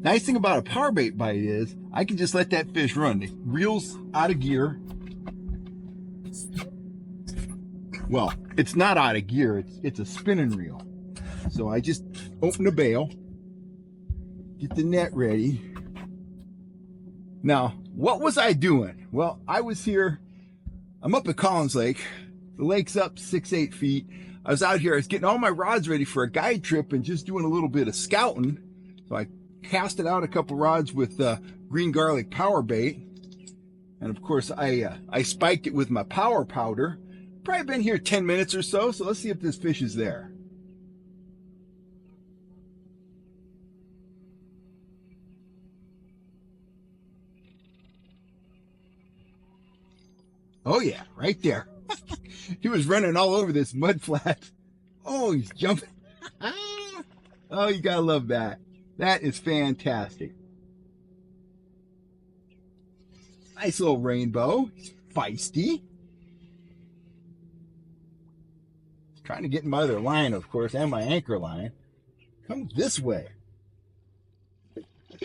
Nice thing about a power bait bite is I can just let that fish run. The reel's out of gear. Well, it's not out of gear. It's a spinning reel. So I just open the bail, get the net ready. Now, what was I doing? Well, I was here. I'm up at Collins Lake. The lake's up 6-8 feet. I was out here. I was getting all my rods ready for a guide trip and just doing a little bit of scouting. So I casted out a couple rods with green garlic power bait. And of course, I spiked it with my power powder. Probably been here 10 minutes or so. So let's see if this fish is there. Oh yeah, right there. He was running all over this mud flat. Oh, he's jumping. Oh, you gotta love that. That is fantastic. Nice little rainbow. He's feisty. Trying to get my other line, of course, and my anchor line. Come this way.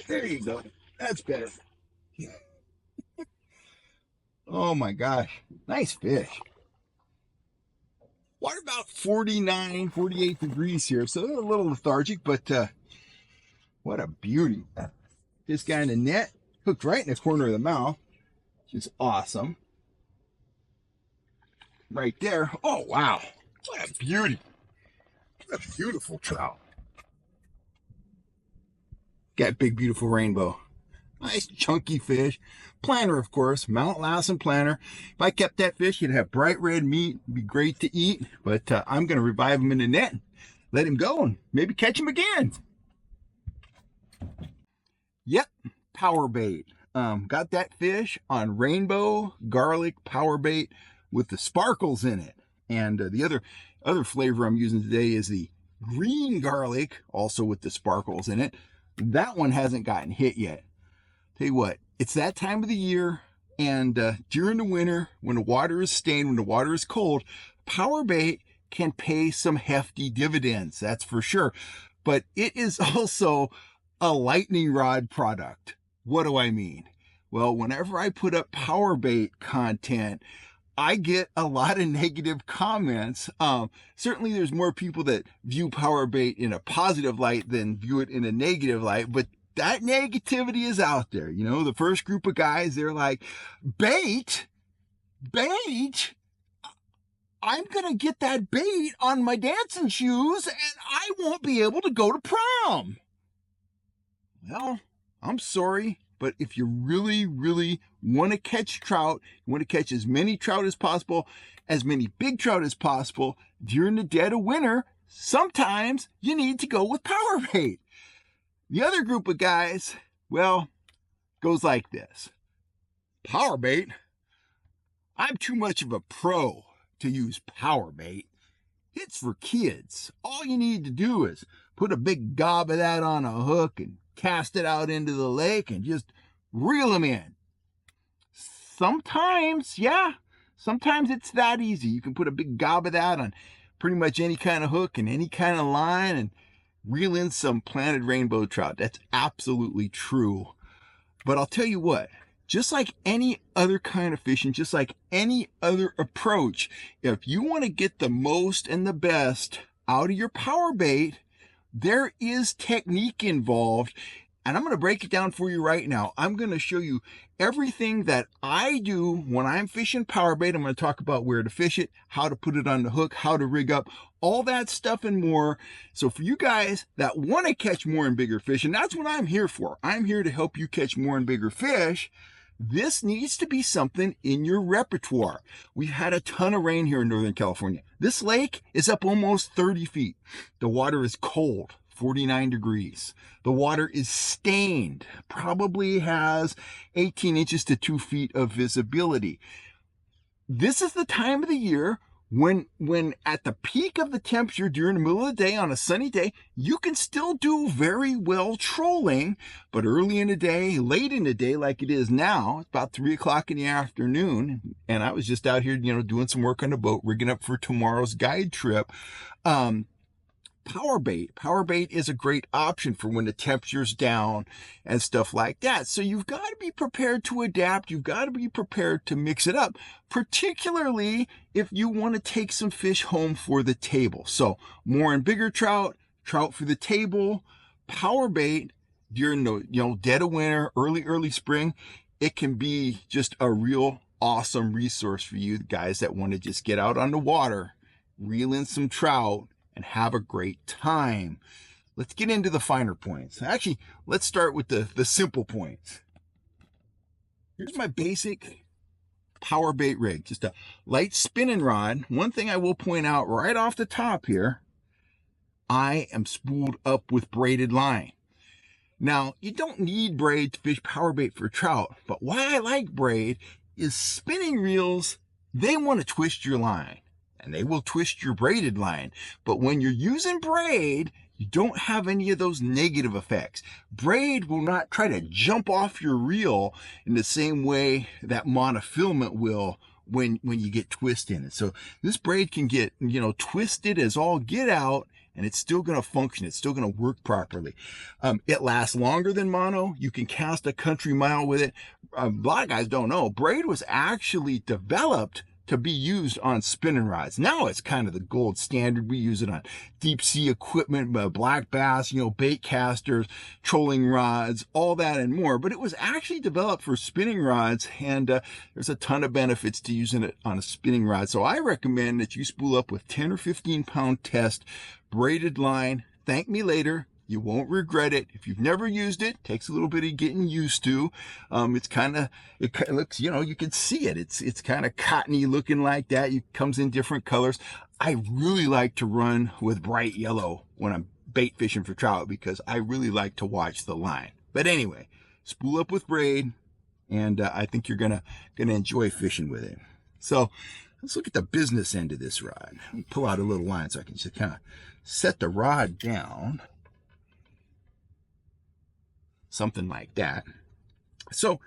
There you go. That's better. Oh my gosh. Nice fish. Water about 49, 48 degrees here, so a little lethargic, but what a beauty. This guy in the net hooked right in the corner of the mouth, which is awesome. Right there. Oh, wow. What a beauty. What a beautiful trout. Got big, beautiful rainbow. Nice chunky fish. Planner, of course. Mount Lassen planner. If I kept that fish, he'd have bright red meat. It'd be great to eat. But I'm going to revive him in the net. Let him go and maybe catch him again. Yep. Power bait. Got that fish on rainbow garlic power bait with the sparkles in it. And the other flavor I'm using today is the green garlic, also with the sparkles in it. That one hasn't gotten hit yet. Tell you what, it's that time of the year, and during the winter, when the water is stained, when the water is cold, power bait can pay some hefty dividends, that's for sure. But it is also a lightning rod product. What do I mean? Well, whenever I put up power bait content, I get a lot of negative comments. Certainly there's more people that view power bait in a positive light than view it in a negative light, but that negativity is out there. You know, the first group of guys, they're like, bait, I'm going to get that bait on my dancing shoes and I won't be able to go to prom. Well, I'm sorry, but if you really, really want to catch trout, you want to catch as many trout as possible, as many big trout as possible during the dead of winter, sometimes you need to go with power bait. The other group of guys, well, goes like this. Power bait? I'm too much of a pro to use power bait. It's for kids. All you need to do is put a big gob of that on a hook and cast it out into the lake and just reel them in. Sometimes, yeah, sometimes it's that easy. You can put a big gob of that on pretty much any kind of hook and any kind of line and reel in some planted rainbow trout. That's absolutely true. But I'll tell you what, just like any other kind of fishing, just like any other approach, if you want to get the most and the best out of your power bait, there is technique involved. And I'm going to break it down for you right now. I'm going to show you everything that I do when I'm fishing power bait. I'm going to talk about where to fish it, how to put it on the hook, how to rig up, all that stuff and more. So for you guys that want to catch more and bigger fish, and that's what I'm here for. I'm here to help you catch more and bigger fish. This needs to be something in your repertoire. We've had a ton of rain here in Northern California. This lake is up almost 30 feet. The water is cold, 49 degrees. The water is stained, probably has 18 inches to 2 feet of visibility. This is the time of the year when at the peak of the temperature during the middle of the day on a sunny day, you can still do very well trolling, but early in the day, late in the day, like it is now, it's about 3 o'clock in the afternoon. And I was just out here, doing some work on the boat, rigging up for tomorrow's guide trip. PowerBait. PowerBait is a great option for when the temperature's down and stuff like that. So you've got to be prepared to adapt. You've got to be prepared to mix it up, particularly if you want to take some fish home for the table. So more and bigger trout, trout for the table, PowerBait during the dead of winter, early spring. It can be just a real awesome resource for you guys that want to just get out on the water, reel in some trout, and have a great time. Let's get into the finer points. Actually, let's start with the simple points. Here's my basic PowerBait rig, just a light spinning rod. One thing I will point out right off the top here, I am spooled up with braided line. Now, you don't need braid to fish PowerBait for trout, but why I like braid is spinning reels, they want to twist your line. And they will twist your braided line. But when you're using braid, you don't have any of those negative effects. Braid will not try to jump off your reel in the same way that monofilament will when you get twist in it. So this braid can get, twisted as all get out, and it's still going to function. It's still going to work properly. It lasts longer than mono. You can cast a country mile with it. A lot of guys don't know, braid was actually developed to be used on spinning rods. Now it's kind of the gold standard. We use it on deep sea equipment, black bass, bait casters, trolling rods, all that and more. But it was actually developed for spinning rods, and there's a ton of benefits to using it on a spinning rod. So I recommend that you spool up with 10 or 15 pound test braided line. Thank me later. You won't regret it. If you've never used it, takes a little bit of getting used to. It looks, you can see it. It's kind of cottony looking like that. It comes in different colors. I really like to run with bright yellow when I'm bait fishing for trout because I really like to watch the line. But anyway, spool up with braid, and I think you're gonna enjoy fishing with it. So let's look at the business end of this rod. Let me pull out a little line so I can just kind of set the rod down. Something like that. So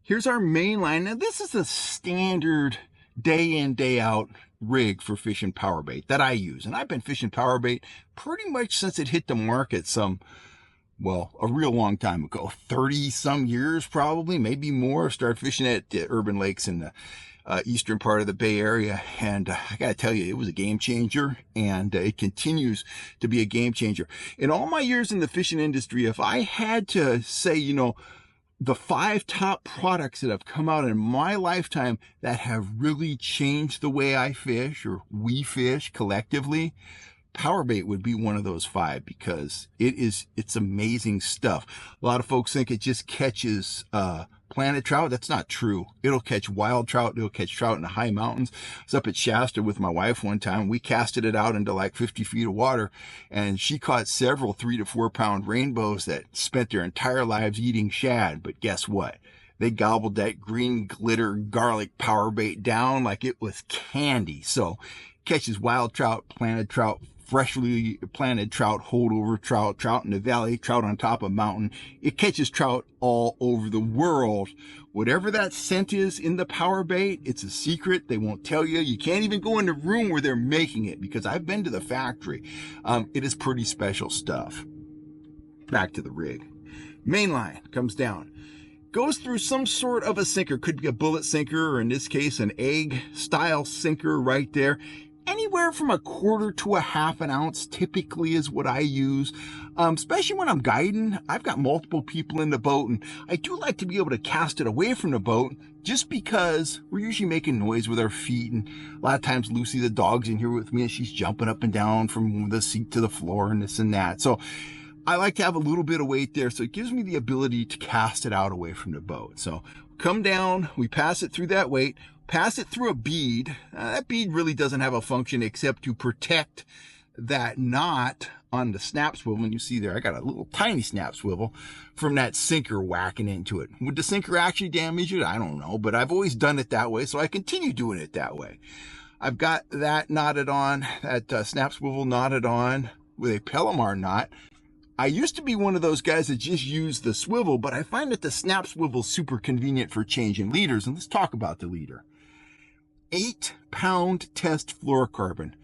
here's our main line. Now this is a standard day in, day out rig for fishing PowerBait that I use. And I've been fishing PowerBait pretty much since it hit the market a real long time ago, 30 some years probably, maybe more. Started fishing at the urban lakes in the eastern part of the Bay Area, and I gotta tell you, it was a game changer, and it continues to be a game changer. In all my years in the fishing industry, if I had to say, the 5 top products that have come out in my lifetime that have really changed the way I fish, or we fish collectively, PowerBait would be one of those 5 because it's amazing stuff. A lot of folks think it just catches planted trout. That's not true. It'll catch wild trout. It'll catch trout in the high mountains. I was up at Shasta with my wife one time. We casted it out into like 50 feet of water, and she caught several 3 to 4 pound rainbows that spent their entire lives eating shad. But guess what? They gobbled that green glitter garlic PowerBait down like it was candy. So catches wild trout, planted trout, freshly planted trout, holdover trout, trout in the valley, trout on top of a mountain. It catches trout all over the world. Whatever that scent is in the PowerBait, it's a secret. They won't tell you. You can't even go in the room where they're making it because I've been to the factory. It is pretty special stuff. Back to the rig. Main line comes down. Goes through some sort of a sinker. Could be a bullet sinker, or in this case, an egg style sinker right there. Anywhere from 1/4 to 1/2 ounce typically is what I use, especially when I'm guiding. I've got multiple people in the boat, and I do like to be able to cast it away from the boat just because we're usually making noise with our feet. And a lot of times Lucy, the dog's in here with me, and she's jumping up and down from the seat to the floor and this and that. So I like to have a little bit of weight there, so it gives me the ability to cast it out away from the boat. So come down, we pass it through that weight, pass it through a bead. That bead really doesn't have a function except to protect that knot on the snap swivel. And you see there, I got a little tiny snap swivel from that sinker whacking into it. Would the sinker actually damage it? I don't know, but I've always done it that way, so I continue doing it that way. I've got that knotted on, that snap swivel knotted on with a Palomar knot. I used to be one of those guys that just used the swivel, but I find that the snap swivel is super convenient for changing leaders. And let's talk about the leader. 8 pound test fluorocarbon.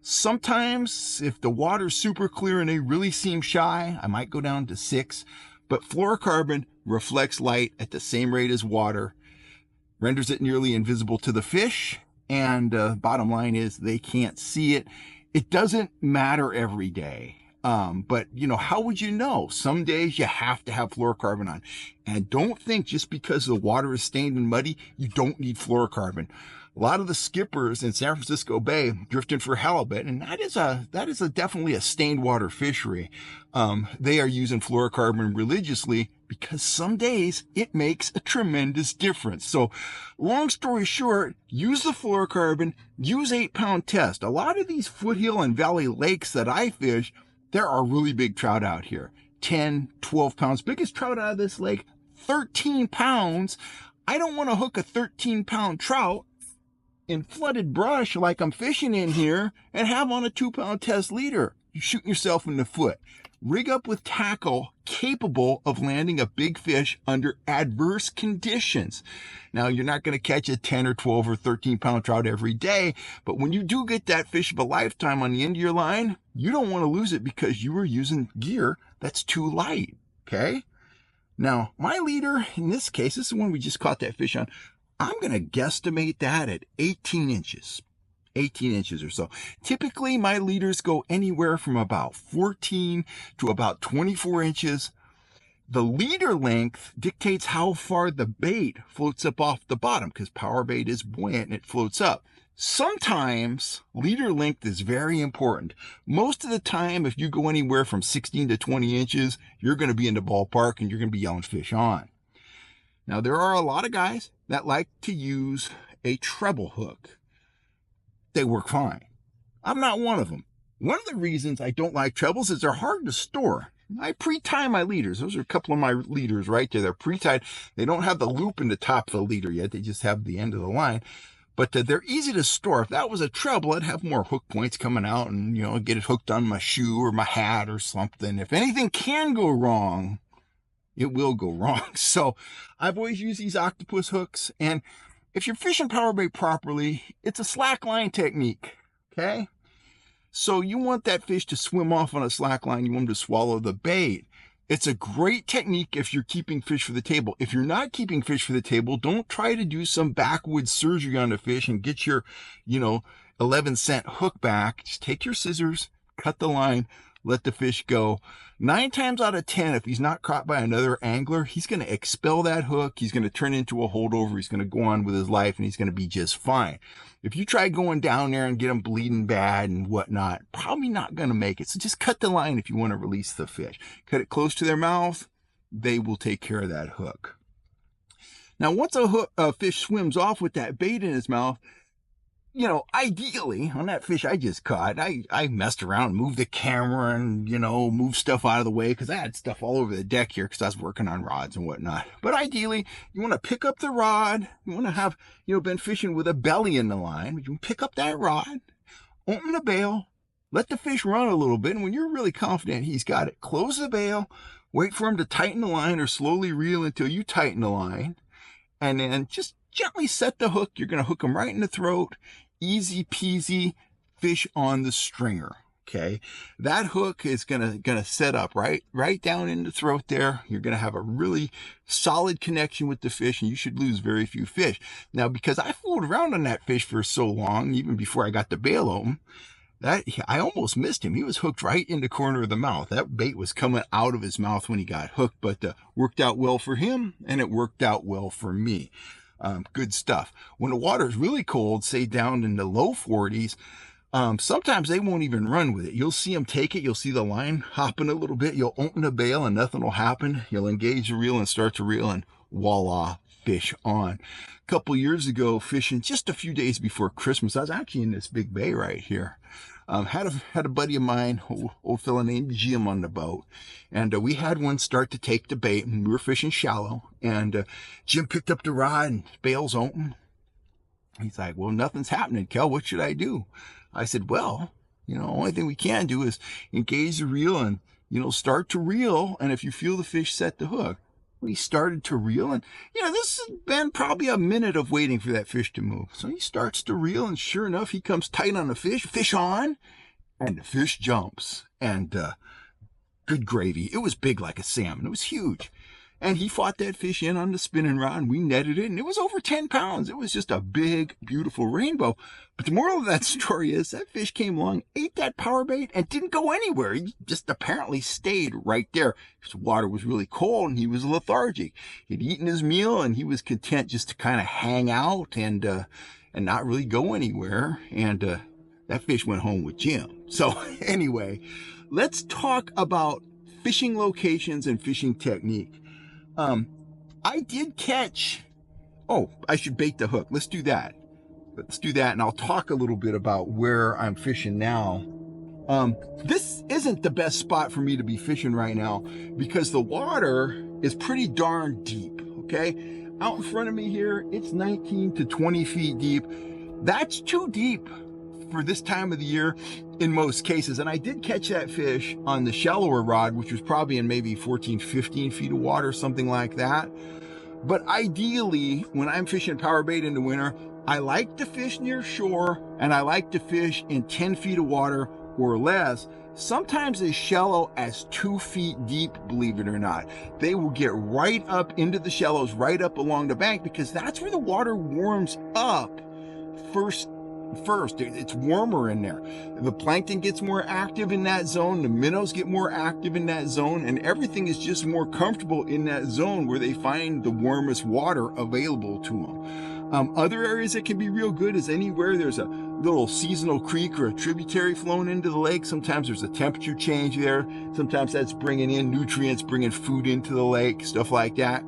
Sometimes if the water's super clear and they really seem shy, I might go down to 6, but fluorocarbon reflects light at the same rate as water, renders it nearly invisible to the fish, and bottom line is they can't see it. It doesn't matter every day. But you know, how would you know? Some days you have to have fluorocarbon on, and don't think just because the water is stained and muddy, you don't need fluorocarbon. A lot of the skippers in San Francisco Bay drifting for halibut, and that is definitely a stained water fishery. They are using fluorocarbon religiously because some days it makes a tremendous difference. So long story short, use the fluorocarbon, use 8-pound test. A lot of these foothill and valley lakes that I fish, there are really big trout out here. 10, 12 pounds. Biggest trout out of this lake, 13 pounds. I don't want to hook a 13-pound trout in flooded brush like I'm fishing in here and have on a 2-pound test leader. You're shooting yourself in the foot. Rig up with tackle capable of landing a big fish under adverse conditions. Now, you're not going to catch a 10 or 12 or 13-pound trout every day, but when you do get that fish of a lifetime on the end of your line, you don't want to lose it because you were using gear that's too light, okay? Now, my leader, in this case, this is the one we just caught that fish on, I'm going to guesstimate that at 18 inches. 18 inches or so. Typically, my leaders go anywhere from about 14 to about 24 inches. The leader length dictates how far the bait floats up off the bottom because PowerBait is buoyant and it floats up. Sometimes leader length is very important. Most of the time, if you go anywhere from 16 to 20 inches, you're going to be in the ballpark and you're going to be yelling fish on. Now, there are a lot of guys that like to use a treble hook. They work fine. I'm not one of them. One of the reasons I don't like trebles is they're hard to store. I pre-tie my leaders. Those are a couple of my leaders right there. They're pre-tied. They don't have the loop in the top of the leader yet. They just have the end of the line. But they're easy to store. If that was a treble, I'd have more hook points coming out and, you know, get it hooked on my shoe or my hat or something. If anything can go wrong, it will go wrong. So I've always used these octopus hooks. And if you're fishing PowerBait properly, it's a slack line technique, okay? So you want that fish to swim off on a slack line. You want them to swallow the bait. It's a great technique if you're keeping fish for the table. If you're not keeping fish for the table, don't try to do some backwoods surgery on the fish and get your, 11-cent hook back. Just take your scissors, cut the line, let the fish go. 9 times out of 10, if he's not caught by another angler, he's going to expel that hook. He's going to turn into a holdover. He's going to go on with his life and he's going to be just fine. If you try going down there and get him bleeding bad and whatnot, probably not going to make it. So just cut the line if you want to release the fish. Cut it close to their mouth. They will take care of that hook. Now, once a fish swims off with that bait in his mouth, ideally, on that fish I just caught, I messed around, moved the camera and, moved stuff out of the way because I had stuff all over the deck here because I was working on rods and whatnot. But ideally, you want to pick up the rod. You want to have, been fishing with a belly in the line. You pick up that rod, open the bail, let the fish run a little bit. And when you're really confident he's got it, close the bail, wait for him to tighten the line or slowly reel until you tighten the line. And then just gently set the hook. You're going to hook him right in the throat. Easy peasy, fish on the stringer. Okay, that hook is gonna set up right down in the throat there. You're gonna have a really solid connection with the fish, and you should lose very few fish. Now, because I fooled around on that fish for so long, even before I got the bail open, that I almost missed him. He was hooked right in the corner of the mouth. That bait was coming out of his mouth when he got hooked, but worked out well for him, and it worked out well for me. Good stuff. When the water is really cold, say down in the low 40s, sometimes they won't even run with it. You'll see them take it. You'll see the line hopping a little bit. You'll open the bail and nothing will happen. You'll engage the reel and start to reel and voila, fish on. A couple years ago, fishing just a few days before Christmas, I was actually in this big bay right here. Had a buddy of mine, old fella named Jim, on the boat, and we had one start to take the bait, and we were fishing shallow, and Jim picked up the rod and bail's open. He's like, well, nothing's happening, Kel, what should I do? I said, well, only thing we can do is engage the reel and, start to reel, and if you feel the fish, set the hook. He started to reel, and this has been probably a minute of waiting for that fish to move. So he starts to reel, and sure enough, he comes tight on the fish on, and the fish jumps. And good gravy. It was big like a salmon. It was huge. And he fought that fish in on the spinning rod, and we netted it, and it was over 10 pounds. It was just a big, beautiful rainbow. But the moral of that story is that fish came along, ate that power bait, and didn't go anywhere. He just apparently stayed right there. His water was really cold, and he was lethargic. He'd eaten his meal, and he was content just to kind of hang out and not really go anywhere. And that fish went home with Jim. So anyway, let's talk about fishing locations and fishing technique. I did catch, I should bait the hook. Let's do that. And I'll talk a little bit about where I'm fishing now. This isn't the best spot for me to be fishing right now because the water is pretty darn deep, okay? Out in front of me here, it's 19 to 20 feet deep. That's too deep for this time of the year in most cases. And I did catch that fish on the shallower rod, which was probably in maybe 14, 15 feet of water, something like that. But ideally, when I'm fishing power bait in the winter, I like to fish near shore and I like to fish in 10 feet of water or less. Sometimes as shallow as 2 feet deep, believe it or not. They will get right up into the shallows, right up along the bank, because that's where the water warms up first. It's warmer in there. The plankton gets more active in that zone. The minnows get more active in that zone, and everything is just more comfortable in that zone where they find the warmest water available to them. Other areas that can be real good is anywhere there's a little seasonal creek or a tributary flowing into the lake. Sometimes there's a temperature change there. Sometimes that's bringing in nutrients, bringing food into the lake, stuff like that.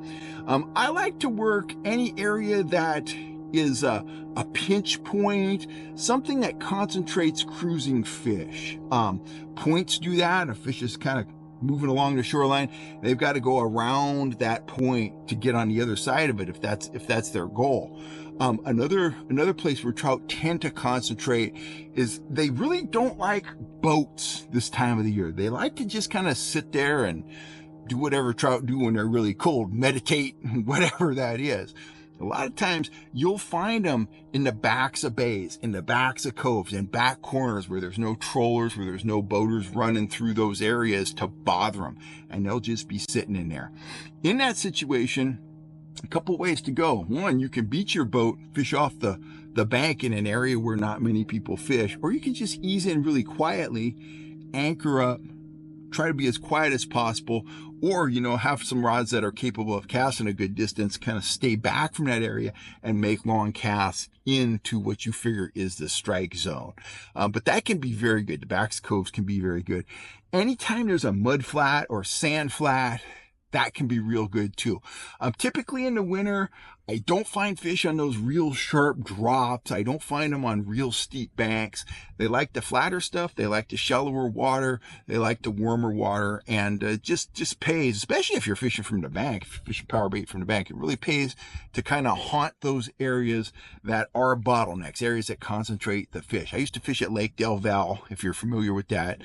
I like to work any area that is a pinch point, something that concentrates cruising fish. Points do that. A fish is kind of moving along the shoreline. They've got to go around that point to get on the other side of it if that's their goal. Another place where trout tend to concentrate is they really don't like boats this time of the year. They like to just kind of sit there and do whatever trout do when they're really cold, meditate, whatever that is. A lot of times you'll find them in the backs of bays, in the backs of coves, in back corners where there's no trollers, where there's no boaters running through those areas to bother them. And they'll just be sitting in there. In that situation, a couple ways to go. One, you can beach your boat, fish off the bank in an area where not many people fish, or you can just ease in really quietly, anchor up, try to be as quiet as possible, or, have some rods that are capable of casting a good distance, kind of stay back from that area and make long casts into what you figure is the strike zone. But that can be very good. The backs of coves can be very good. Anytime there's a mud flat or sand flat, that can be real good too. Typically in the winter, I don't find fish on those real sharp drops. I don't find them on real steep banks. They like the flatter stuff. They like the shallower water. They like the warmer water, and just pays, especially if you're fishing from the bank, fishing power bait from the bank. It really pays to kind of haunt those areas that are bottlenecks, areas that concentrate the fish. I used to fish at Lake Del Val, if you're familiar with that,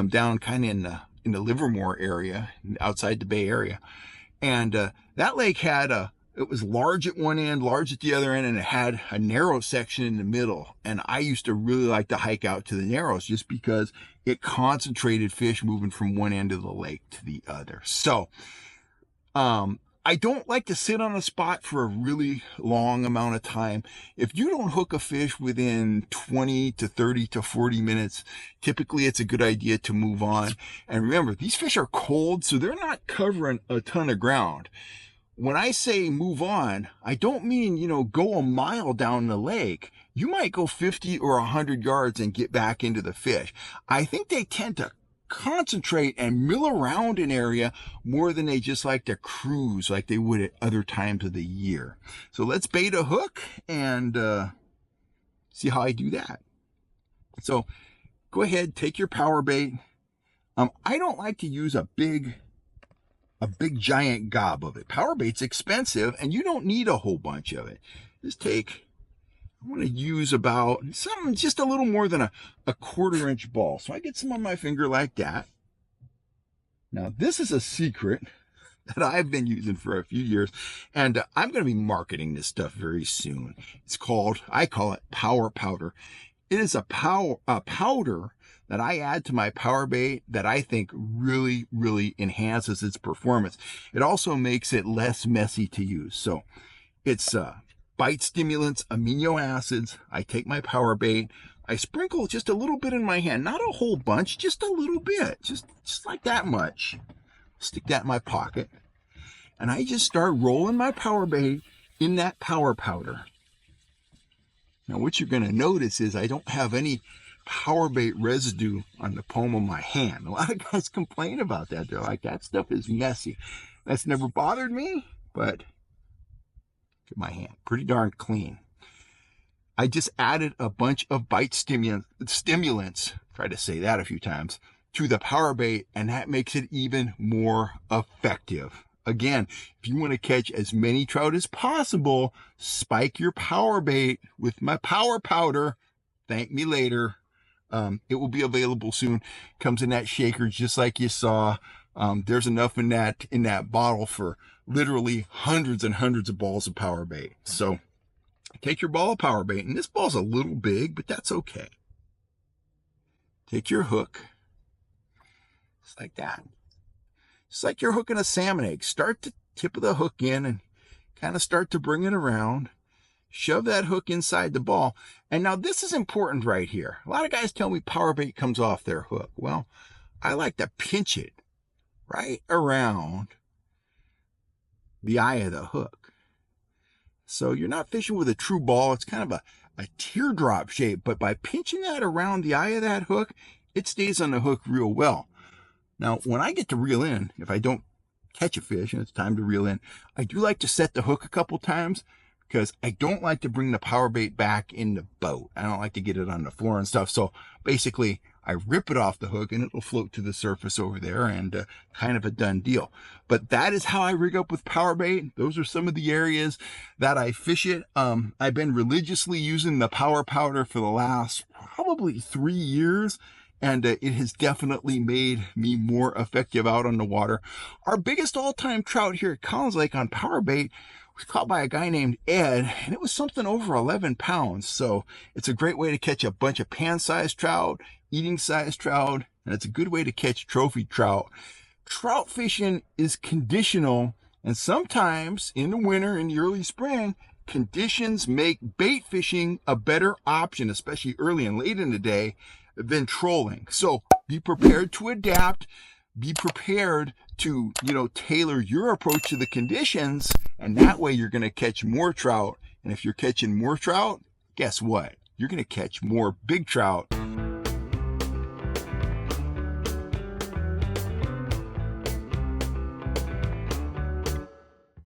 down kind of in the Livermore area, outside the Bay Area. And that lake had it was large at one end, large at the other end, and it had a narrow section in the middle. And I used to really like to hike out to the narrows just because it concentrated fish moving from one end of the lake to the other. So I don't like to sit on a spot for a really long amount of time. If you don't hook a fish within 20 to 30 to 40 minutes, typically it's a good idea to move on. And remember, these fish are cold, so they're not covering a ton of ground. When I say move on, I don't mean, go a mile down the lake. You might go 50 or 100 yards and get back into the fish. I think they tend to concentrate and mill around an area more than they just like to cruise like they would at other times of the year. So let's bait a hook and see how I do that. So go ahead, take your power bait. I don't like to use a big giant gob of it. Power bait's expensive and you don't need a whole bunch of it. I want to use about something just a little more than a 1/4 inch ball. So I get some on my finger like that. Now this is a secret. that I've been using for a few years, and I'm going to be marketing this stuff very soon. I call it Power Powder. It is a powder that I add to my PowerBait that I think really, really enhances its performance. It also makes it less messy to use. So it's bite stimulants, amino acids. I take my PowerBait, I sprinkle just a little bit in my hand, not a whole bunch, just a little bit, just like that much. Stick that in my pocket, and I just start rolling my PowerBait in that power powder. Now, what you're going to notice is I don't have any PowerBait residue on the palm of my hand. A lot of guys complain about that. They're like, that stuff is messy. That's never bothered me, but look at my hand, pretty darn clean. I just added a bunch of bite stimulants, try to say that a few times, to the PowerBait, and that makes it even more effective. Again, if you want to catch as many trout as possible, spike your PowerBait with my power powder. Thank me later. It will be available soon. Comes in that shaker just like you saw. There's enough in that bottle for literally hundreds and hundreds of balls of PowerBait. So take your ball of PowerBait, and this ball's a little big, but that's okay. Take your hook, just like that. Just like you're hooking a salmon egg. Start the tip of the hook in and kind of start to bring it around. Shove that hook inside the ball. And now this is important right here. A lot of guys tell me PowerBait comes off their hook. Well, I like to pinch it right around the eye of the hook. So you're not fishing with a true ball. It's kind of a teardrop shape, but by pinching that around the eye of that hook, it stays on the hook real well. Now, when I get to reel in, if I don't catch a fish and it's time to reel in, I do like to set the hook a couple times because I don't like to bring the PowerBait back in the boat. I don't like to get it on the floor and stuff. So basically, I rip it off the hook and it'll float to the surface over there, and kind of a done deal. But that is how I rig up with PowerBait. Those are some of the areas that I fish it. I've been religiously using the power powder for the last probably 3 years. And it has definitely made me more effective out on the water. Our biggest all-time trout here at Collins Lake on PowerBait was caught by a guy named Ed, and it was something over 11 pounds. So it's a great way to catch a bunch of pan-sized trout, eating-sized trout, and it's a good way to catch trophy trout. Trout fishing is conditional, and sometimes in the winter, in the early spring, conditions make bait fishing a better option, especially early and late in the day, than trolling. So be prepared to adapt, be prepared to, tailor your approach to the conditions, and that way you're going to catch more trout. And if you're catching more trout, guess what? You're going to catch more big trout